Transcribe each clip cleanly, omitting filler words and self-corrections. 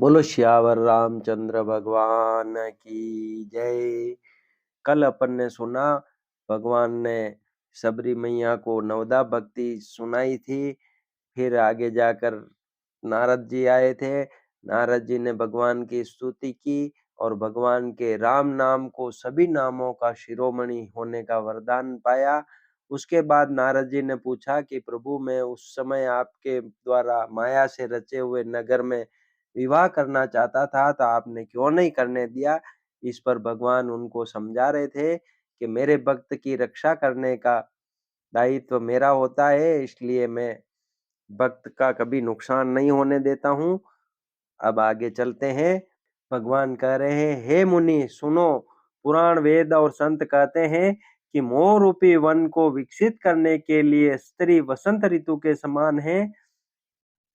बोलो श्यावर रामचंद्र भगवान की जय। कल अपन ने सुना भगवान ने सबरी मैया को नवदा भक्ति सुनाई थी। फिर आगे जाकर नारद जी आए थे। नारद जी ने भगवान की स्तुति की और भगवान के राम नाम को सभी नामों का शिरोमणि होने का वरदान पाया। उसके बाद नारद जी ने पूछा कि प्रभु, मैं उस समय आपके द्वारा माया से रचे हुए नगर में विवाह करना चाहता था, तो आपने क्यों नहीं करने दिया। इस पर भगवान उनको समझा रहे थे कि मेरे भक्त की रक्षा करने का दायित्व मेरा होता है, इसलिए मैं भक्त का कभी नुकसान नहीं होने देता हूँ। अब आगे चलते हैं। भगवान कह रहे हैं, हे मुनि सुनो, पुराण वेद और संत कहते हैं कि मोह रूपी वन को विकसित करने के लिए स्त्री वसंत ऋतु के समान है।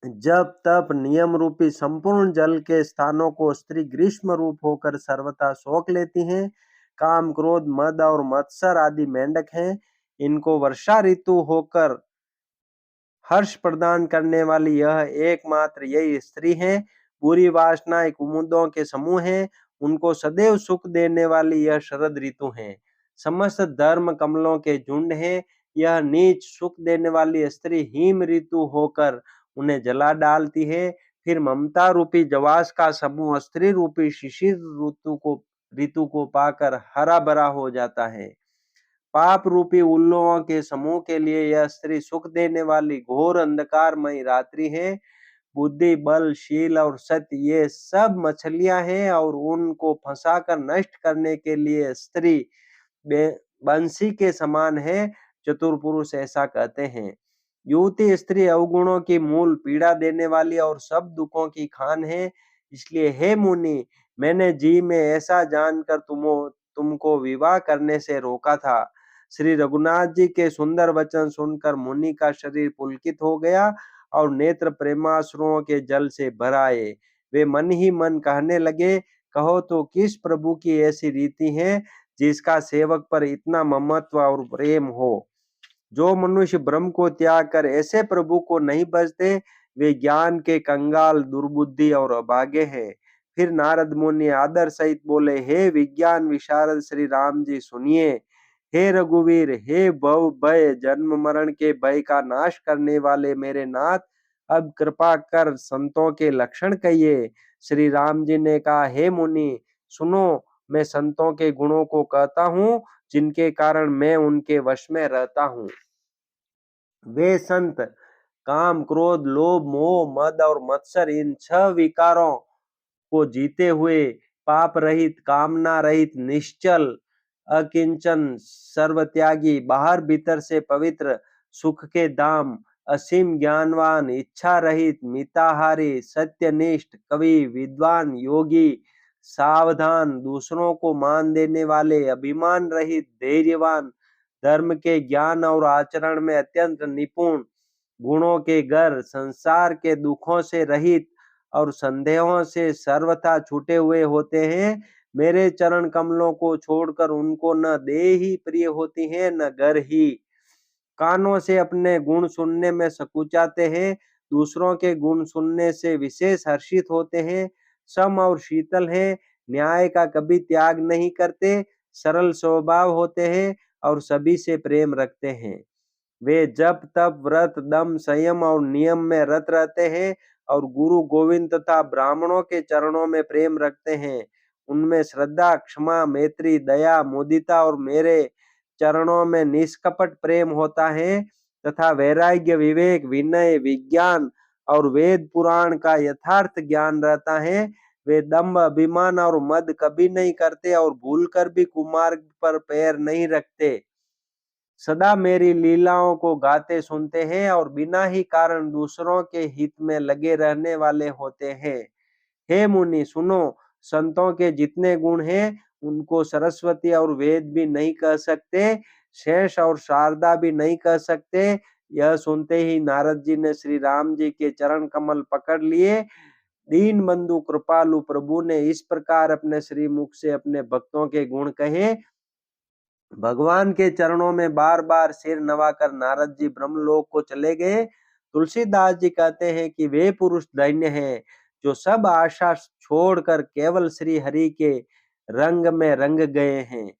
जब तप नियम रूपी संपूर्ण जल के स्थानों को स्त्री ग्रीष्म रूप होकर सर्वथा सोख लेती हैं। काम क्रोध मद और मत्सर आदि मेंढक हैं। इनको वर्षा ऋतु होकर हर्ष प्रदान करने वाली यह एकमात्र यही स्त्री है। बुरी वासनाएं कुमुदों के समूह है। उनको सदैव सुख देने वाली यह शरद ऋतु है। समस्त धर्म कमलों के झुंड है। यह नीच सुख देने वाली स्त्री हिम ऋतु होकर उन्हें जला डालती है। फिर ममता रूपी जवास का समूह स्त्री रूपी शिशिर ऋतु को पाकर हरा भरा हो जाता है। पाप रूपी उल्लुओं के समूह के लिए यह स्त्री सुख देने वाली घोर अंधकारमयी रात्रि है। बुद्धि बल शील और सत्य ये सब मछलियां हैं और उनको फंसाकर नष्ट करने के लिए स्त्री बंसी के समान है। चतुर पुरुष ऐसा कहते हैं। युवती स्त्री अवगुणों की मूल पीड़ा देने वाली और सब दुखों की खान है। इसलिए हे मुनि, मैंने जी में ऐसा जानकर तुमको विवाह करने से रोका था। श्री रघुनाथ जी के सुंदर वचन सुनकर मुनि का शरीर पुलकित हो गया और नेत्र प्रेमाश्रुओं के जल से भर आए। वे मन ही मन कहने लगे, कहो तो किस प्रभु की ऐसी रीति है जिसका सेवक पर इतना ममत्व और प्रेम हो। जो मनुष्य ब्रह्म को त्याग कर ऐसे प्रभु को नहीं भजते, वे ज्ञान के कंगाल, दुर्बुद्धि और अभागे हैं। फिर नारद मुनि आदर सहित बोले, हे विज्ञान विशारद श्री राम जी सुनिए। हे रघुवीर, हे भव भय जन्म मरण के भय का नाश करने वाले मेरे नाथ, अब कृपा कर संतों के लक्षण कहिए। श्री राम जी ने कहा, हे मुनि सुनो, मैं संतों के गुणों को कहता हूँ जिनके कारण मैं उनके वश में रहता हूँ। वे संत काम क्रोध लोभ मोह मद और मत्सर इन 6 विकारों को जीते हुए पाप रहित कामना रहित निश्चल अकिंचन सर्वत्यागी बाहर भीतर से पवित्र सुख के धाम असीम ज्ञानवान इच्छा रहित मिताहारी सत्यनिष्ठ कवि विद्वान योगी सावधान दूसरों को मान देने वाले अभिमान रहित धैर्यवान धर्म के ज्ञान और आचरण में अत्यंत निपुण गुणों के घर संसार के दुखों से रहित और संदेहों से सर्वथा छूटे हुए होते हैं। मेरे चरण कमलों को छोड़कर उनको न देह ही प्रिय होती है न घर ही। कानों से अपने गुण सुनने में सकुचाते हैं। दूसरों के गुण सुनने से विशेष हर्षित होते हैं। सम और शीतल हैं। न्याय का कभी त्याग नहीं करते। सरल स्वभाव होते हैं और सभी से प्रेम रखते हैं। वे जप तप व्रत दम संयम और नियम में रत रहते हैं और गुरु गोविंद तथा ब्राह्मणों के चरणों में प्रेम रखते हैं। उनमें श्रद्धा क्षमा मैत्री दया मुदिता और मेरे चरणों में निष्कपट प्रेम होता है तथा वैराग्य विवेक विनय विज्ञान और वेद पुराण का यथार्थ ज्ञान रहता है। वे दम्भ अभिमान और मद कभी नहीं करते और भूलकर भी कुमार्ग पर पैर नहीं रखते। सदा मेरी लीलाओं को गाते सुनते हैं और बिना ही कारण दूसरों के हित में लगे रहने वाले होते हैं। हे मुनि सुनो, संतों के जितने गुण हैं उनको सरस्वती और वेद भी नहीं कह सकते, शेष और शारदा भी नहीं कह सकते। यह सुनते ही नारद जी ने श्री राम जी के चरण कमल पकड़ लिए। दीन बंधु कृपालु प्रभु ने इस प्रकार अपने श्री मुख से अपने भक्तों के गुण कहे। भगवान के चरणों में बार बार सिर नवाकर नारद जी ब्रह्मलोक को चले गए। तुलसीदास जी कहते हैं कि वे पुरुष धन्य हैं जो सब आशा छोड़कर केवल श्री हरि के रंग में रंग गए हैं।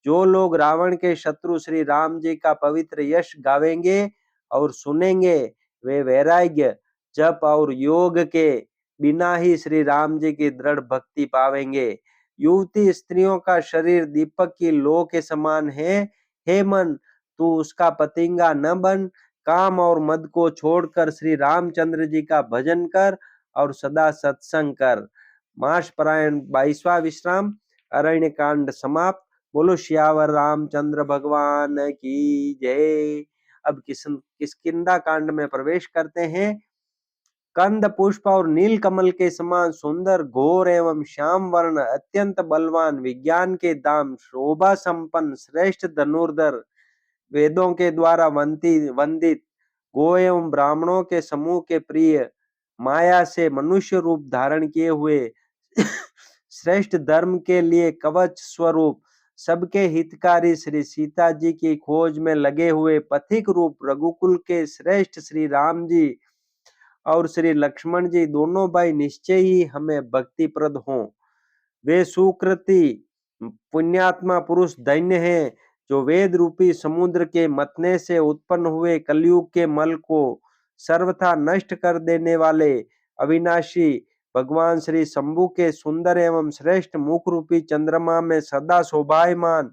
जो लोग रावण के शत्रु श्री राम जी का पवित्र यश गावेंगे और सुनेंगे, वे वैराग्य, जप और योग के बिना ही श्री राम जी की दृढ़ भक्ति पावेंगे। युवती स्त्रियों का शरीर दीपक की लौ के समान है। हे मन, तू उसका पतिंगा न बन। काम और मद को छोड़कर श्री रामचंद्र जी का भजन कर और सदा सत्संग कर। मास परायण 22वां विश्राम, अरण्य कांड समाप्त। बोलो सियावर रामचंद्र भगवान की जय। अब किष्किंधा कांड में प्रवेश करते हैं। कंद पुष्प और नील कमल के समान सुंदर, घोर एवं श्याम वर्ण, अत्यंत बलवान, विज्ञान के दाम, शोभा संपन्न, श्रेष्ठ धनुर्धर, वेदों के द्वारा वंदित, गो एवं ब्राह्मणों के समूह के प्रिय, माया से मनुष्य रूप धारण किए हुए, श्रेष्ठ धर्म के लिए कवच स्वरूप, सबके हितकारी श्री सीता जी की खोज में लगे हुए पथिक रूप रघुकुल के श्रेष्ठ श्री राम जी और श्री लक्ष्मण जी दोनों भाई निश्चय ही हमें भक्तिप्रद हों। वे सुकृति पुण्यात्मा पुरुष धन्य हैं, जो वेद रूपी समुद्र के मतने से उत्पन्न हुए कलयुग के मल को सर्वथा नष्ट कर देने वाले अविनाशी भगवान श्री शंभु के सुंदर एवं श्रेष्ठ मुख रूपी चंद्रमा में सदा शोभायमान,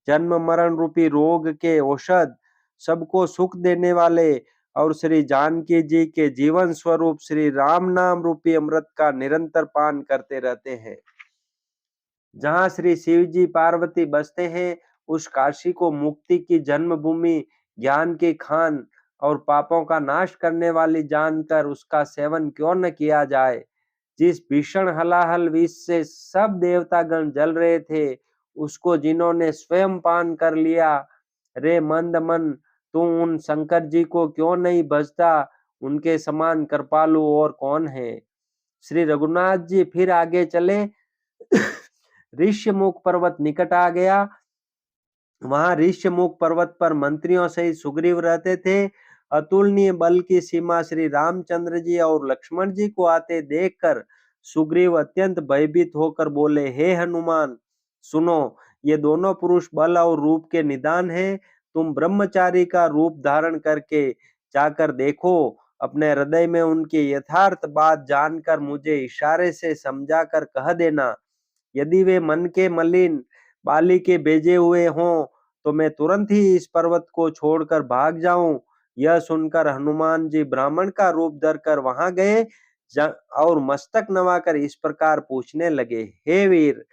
जन्म मरण रूपी रोग के औषध, सबको सुख देने वाले और श्री जानकी जी के जीवन स्वरूप श्री राम नाम रूपी अमृत का निरंतर पान करते रहते हैं। जहाँ श्री शिव जी पार्वती बसते हैं, उस काशी को मुक्ति की जन्मभूमि, ज्ञान की खान और पापों का नाश करने वाली जानकर उसका सेवन क्यों न किया जाए। जिस भीषण हलाहल विष से सब देवतागण जल रहे थे, उसको जिन्होंने स्वयं पान कर लिया, रे मंद मन, तू उन शंकर जी को क्यों नहीं भजता? उनके समान कृपालु और कौन है। श्री रघुनाथ जी फिर आगे चले। ऋष्यमुख पर्वत निकट आ गया। वहां ऋष्यमुख पर्वत पर मंत्रियों सहित सुग्रीव रहते थे। अतुलनीय बल की सीमा श्री रामचंद्र जी और लक्ष्मण जी को आते देखकर सुग्रीव अत्यंत भयभीत होकर बोले, हे हनुमान, सुनो, ये दोनों पुरुष बल और रूप के निदान हैं। तुम ब्रह्मचारी का रूप धारण करके जाकर देखो। अपने हृदय में उनकी यथार्थ बात जानकर मुझे इशारे से समझाकर कह देना। यदि वे मन के मलिन बाली के भेजे हुए हों, तो मैं तुरंत ही इस पर्वत को छोड़कर भाग जाऊं। यह सुनकर हनुमान जी ब्राह्मण का रूप धरकर वहां गए और मस्तक नवाकर इस प्रकार पूछने लगे, हे वीर,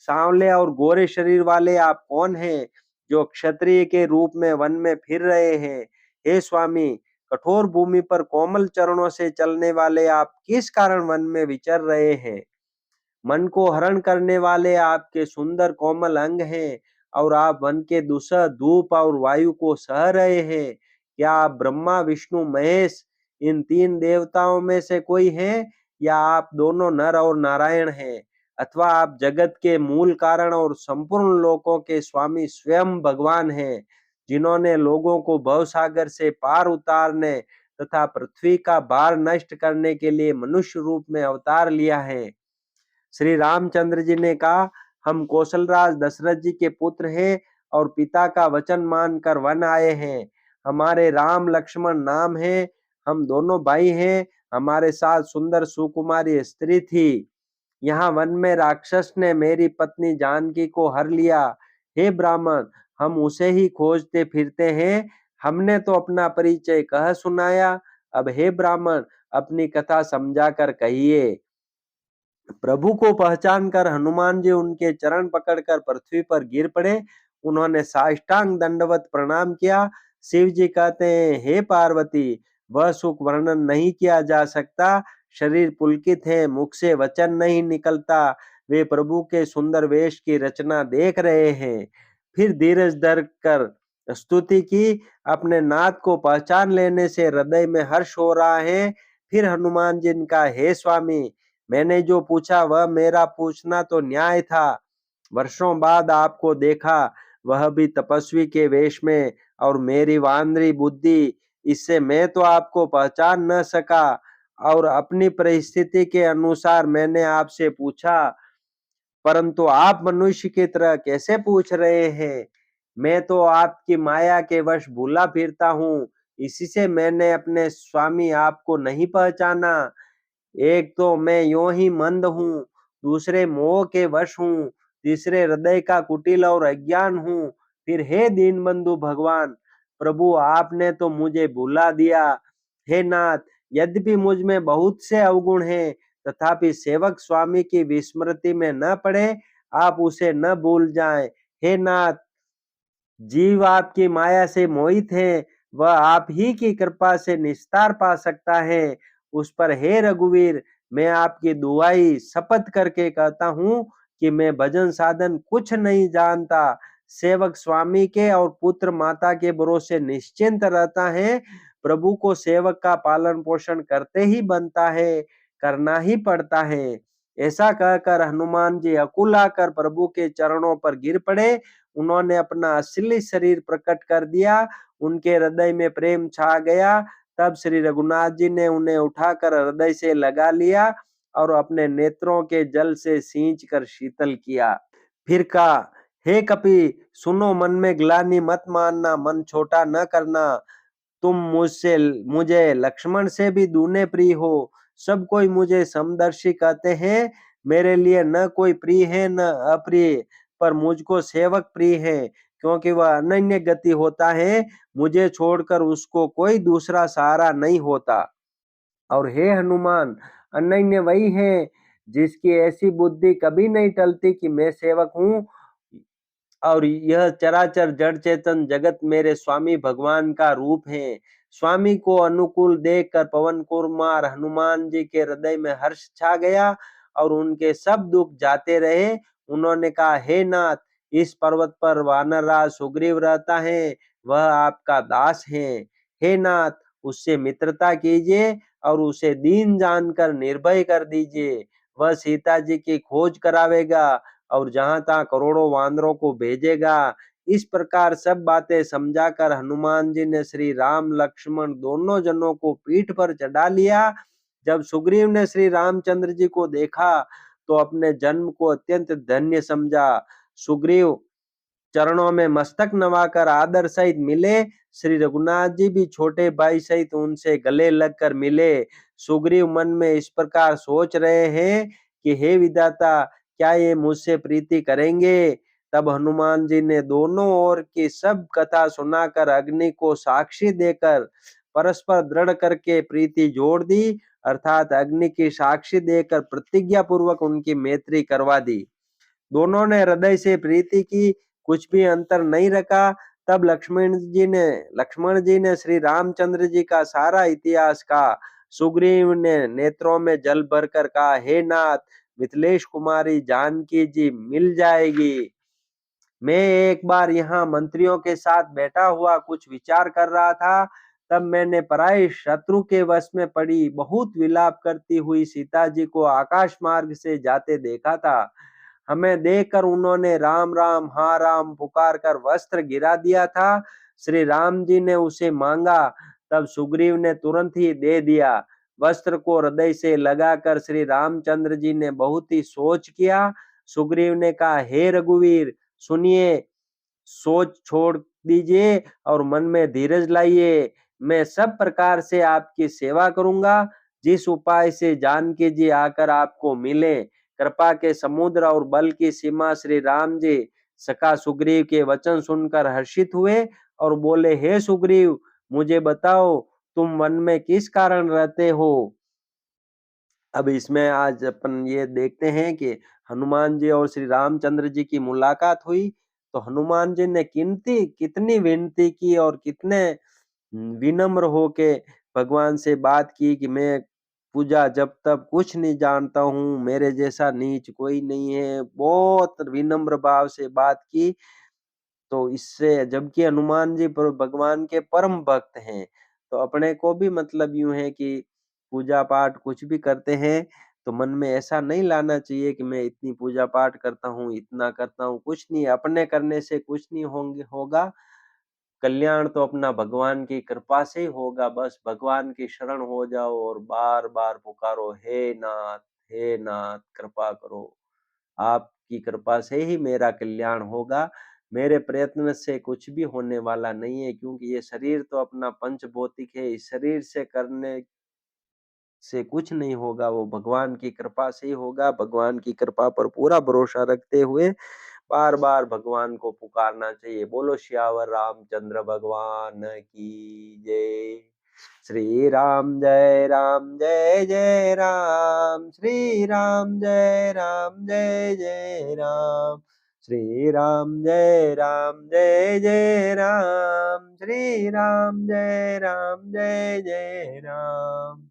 सांवले और गोरे शरीर वाले आप कौन हैं, जो क्षत्रिय के रूप में वन में फिर रहे हैं? हे स्वामी, कठोर भूमि पर कोमल चरणों से चलने वाले आप किस कारण वन में विचर रहे हैं? मन को हरण करने वाले आपके सुंदर कोमल अंग हैं और आप वन के दुसह, धूप और वायु को सह रहे हैं। क्या आप ब्रह्मा, विष्णु, महेश, इन तीन देवताओं में से कोई हैं, या आप दोनों नर और नारायण हैं, अथवा आप जगत के मूल कारण और संपूर्ण लोकों के स्वामी स्वयं भगवान हैं, जिन्होंने लोगों को भवसागर से पार उतारने तथा पृथ्वी का भार नष्ट करने के लिए मनुष्य रूप में अवतार लिया है। श्री रामचंद्र जी ने कहा, हम कौशलराज दशरथ जी के पुत्र हैं और पिता का वचन मानकर वन आए हैं। हमारे राम लक्ष्मण नाम है। हम दोनों भाई हैं। हमारे साथ सुंदर सुकुमारी स्त्री थी। यहाँ वन में राक्षस ने मेरी पत्नी जानकी को हर लिया। हे ब्राह्मण, हम उसे ही खोजते फिरते हैं। हमने तो अपना परिचय कह सुनाया। अब हे ब्राह्मण, अपनी कथा समझा कर कहिए। प्रभु को पहचान कर हनुमान जी उनके चरण पकड़कर पृथ्वी पर गिर पड़े। उन्होंने साष्टांग दंडवत प्रणाम किया। शिव जी कहते हैं, हे पार्वती, वह सुख वर्णन नहीं किया जा सकता। शरीर पुलकित है, मुख से वचन नहीं निकलता। वे प्रभु के सुंदर वेश की रचना देख रहे हैं। फिर धीरज धर कर स्तुति की। अपने नाथ को पहचान लेने से हृदय में हर्ष हो रहा है। फिर हनुमान जी ने कहा, हे स्वामी, मैंने जो पूछा वह मेरा पूछना तो न्याय था। वर्षों बाद आपको देखा, वह भी तपस्वी के वेश में, और मेरी वानरी बुद्धि, इससे मैं तो आपको पहचान न सका। और अपनी परिस्थिति के अनुसार मैंने आपसे पूछा, परंतु आप मनुष्य की तरह कैसे पूछ रहे हैं? मैं तो आपकी माया के वश भूला फिरता हूँ, इसी से मैंने अपने स्वामी आपको नहीं पहचाना। एक तो मैं यूं ही मंद हूँ, दूसरे मोह के वश हूँ, तीसरे हृदय का कुटिल और अज्ञान हूँ। फिर हे दीनबंधु भगवान, प्रभु आपने तो मुझे भुला दिया। हे नाथ, यद्यपि मुझ में बहुत से अवगुण हैं, तथापि सेवक स्वामी की विस्मृति में न पड़े, आप उसे न भूल जाएं। हे नाथ, जीव आपकी माया से मोहित है, वह आप ही की कृपा से निस्तार पा सकता है। उस पर हे रघुवीर, मैं आपकी दुआई शपथ करके कहता हूँ कि मैं भजन साधन कुछ नहीं जानता। सेवक स्वामी के और पुत्र माता के भरोसे निश्चिंत रहता है। प्रभु को सेवक का पालन पोषण करते ही बनता है, करना ही पड़ता है। ऐसा कहकर हनुमान जी अकुल आकर प्रभु के चरणों पर गिर पड़े। उन्होंने अपना असली शरीर प्रकट कर दिया। उनके हृदय में प्रेम छा गया। तब श्री रघुनाथ जी ने उन्हें उठाकर हृदय से लगा लिया और अपने नेत्रों के जल से सींच कर शीतल किया। फिर कहा, हे कपि, सुनो, मन में ग्लानि मत मानना, मन छोटा न करना। तुम मुझे लक्ष्मण से भी दूने प्रिय हो। सब कोई मुझे समदर्शी कहते हैं। मेरे लिए न कोई प्रिय है न अप्रिय, पर मुझको सेवक प्रिय है, क्योंकि वह अनन्य गति होता है। मुझे छोड़कर उसको कोई दूसरा सहारा नहीं होता। और हे हनुमान, अनन्य वही है जिसकी ऐसी बुद्धि कभी नहीं टलती कि मैं सेवक हूँ और यह चराचर जड़ चेतन जगत मेरे स्वामी भगवान का रूप है। स्वामी को अनुकूल देखकर पवन कुमार हनुमान जी के हृदय में हर्ष छा गया और उनके सब दुख जाते रहे। उन्होंने कहा, हे नाथ, इस पर्वत पर वानरराज सुग्रीव रहता है, वह आपका दास है। हे नाथ, उससे मित्रता कीजिए और उसे दीन जानकर निर्भय कर दीजिए। वह सीता जी की खोज करावेगा और जहां तहां करोड़ों वानरों को भेजेगा। इस प्रकार सब बातें समझाकर हनुमान जी ने श्री राम लक्ष्मण दोनों जनों को पीठ पर चढ़ा लिया। जब सुग्रीव ने श्री रामचंद्र जी को देखा तो अपने जन्म को अत्यंत धन्य समझा। सुग्रीव चरणों में मस्तक नवाकर आदर सहित मिले। श्री रघुनाथ जी भी छोटे भाई सहित उनसे गले लगकर मिले। सुग्रीव मन में इस प्रकार सोच रहे हैं कि हे विधाता, क्या ये मुझसे प्रीति करेंगे? तब हनुमान जी ने दोनों ओर की सब कथा सुनाकर अग्नि को साक्षी देकर परस्पर दृढ़ करके प्रीति जोड़ दी, अर्थात अग्नि की साक्षी देकर प्रतिज्ञा पूर्वक उनकी मैत्री करवा दी। दोनों ने हृदय से प्रीति की, कुछ भी अंतर नहीं रखा। तब लक्ष्मण जी ने श्री रामचंद्र जी का सारा इतिहास कहा। सुग्रीव ने नेत्रों में जल भरकर कहा, हे नाथ, मिथिलेश कुमारी जानकी जी मिल जाएगी। मैं एक बार यहाँ मंत्रियों के साथ बैठा हुआ कुछ विचार कर रहा था, तब मैंने पराये शत्रु के वश में पड़ी बहुत विलाप करती हुई सीता जी को आकाश मार्ग से जाते देखा था। हमें देखकर उन्होंने राम राम हाँ राम पुकार कर वस्त्र गिरा दिया था। श्री राम जी ने उसे मांगा, तब सुग्रीव ने तुरंत ही दे दिया। वस्त्र को हृदय से लगाकर श्री रामचंद्र जी ने बहुत ही सोच किया। सुग्रीव ने कहा, हे रघुवीर, सुनिए, सोच छोड़ दीजिए और मन में धीरज लाइए। मैं सब प्रकार से आपकी सेवा करूंगा, जिस उपाय से जानकी जी आकर आपको मिले। कृपा के समुद्र और बल की सीमा श्री राम जी सखा सुग्रीव के वचन सुनकर हर्षित हुए और बोले, हे सुग्रीव, मुझे बताओ, तुम वन में किस कारण रहते हो? अब इसमें आज अपन ये देखते हैं कि हनुमान जी और श्री रामचंद्र जी की मुलाकात हुई, तो हनुमान जी ने कितनी विनती की और कितने विनम्र होके भगवान से बात की कि मैं पूजा जब तब कुछ नहीं जानता हूँ, मेरे जैसा नीच कोई नहीं है। बहुत विनम्र भाव से बात की। तो इससे, जबकि हनुमान जी भगवान के परम भक्त हैं, तो अपने को भी मतलब यूं है कि पूजा पाठ कुछ भी करते हैं तो मन में ऐसा नहीं लाना चाहिए कि मैं इतनी पूजा पाठ करता हूँ, इतना करता हूँ। कुछ नहीं, अपने करने से कुछ नहीं होगा। कल्याण तो अपना भगवान की कृपा से ही होगा। बस भगवान की शरण हो जाओ और बार-बार पुकारो, हे नाथ कृपा करो। आपकी कृपा से ही मेरा कल्याण होगा। मेरे प्रयत्न से कुछ भी होने वाला नहीं है, क्योंकि ये शरीर तो अपना पंचभौतिक है। इस शरीर से करने से कुछ नहीं होगा, वो भगवान की कृपा से ही होगा। भगवान की कृपा पर पूरा भरोसा रखते हुए बार-बार भगवान को पुकारना चाहिए। बोलो सियावर रामचंद्र भगवान की जय। श्री राम जय राम, जय जय राम। श्री राम जय राम, जय जय राम। श्री राम जय राम, जय जय राम। श्री राम जय राम, जय जय राम।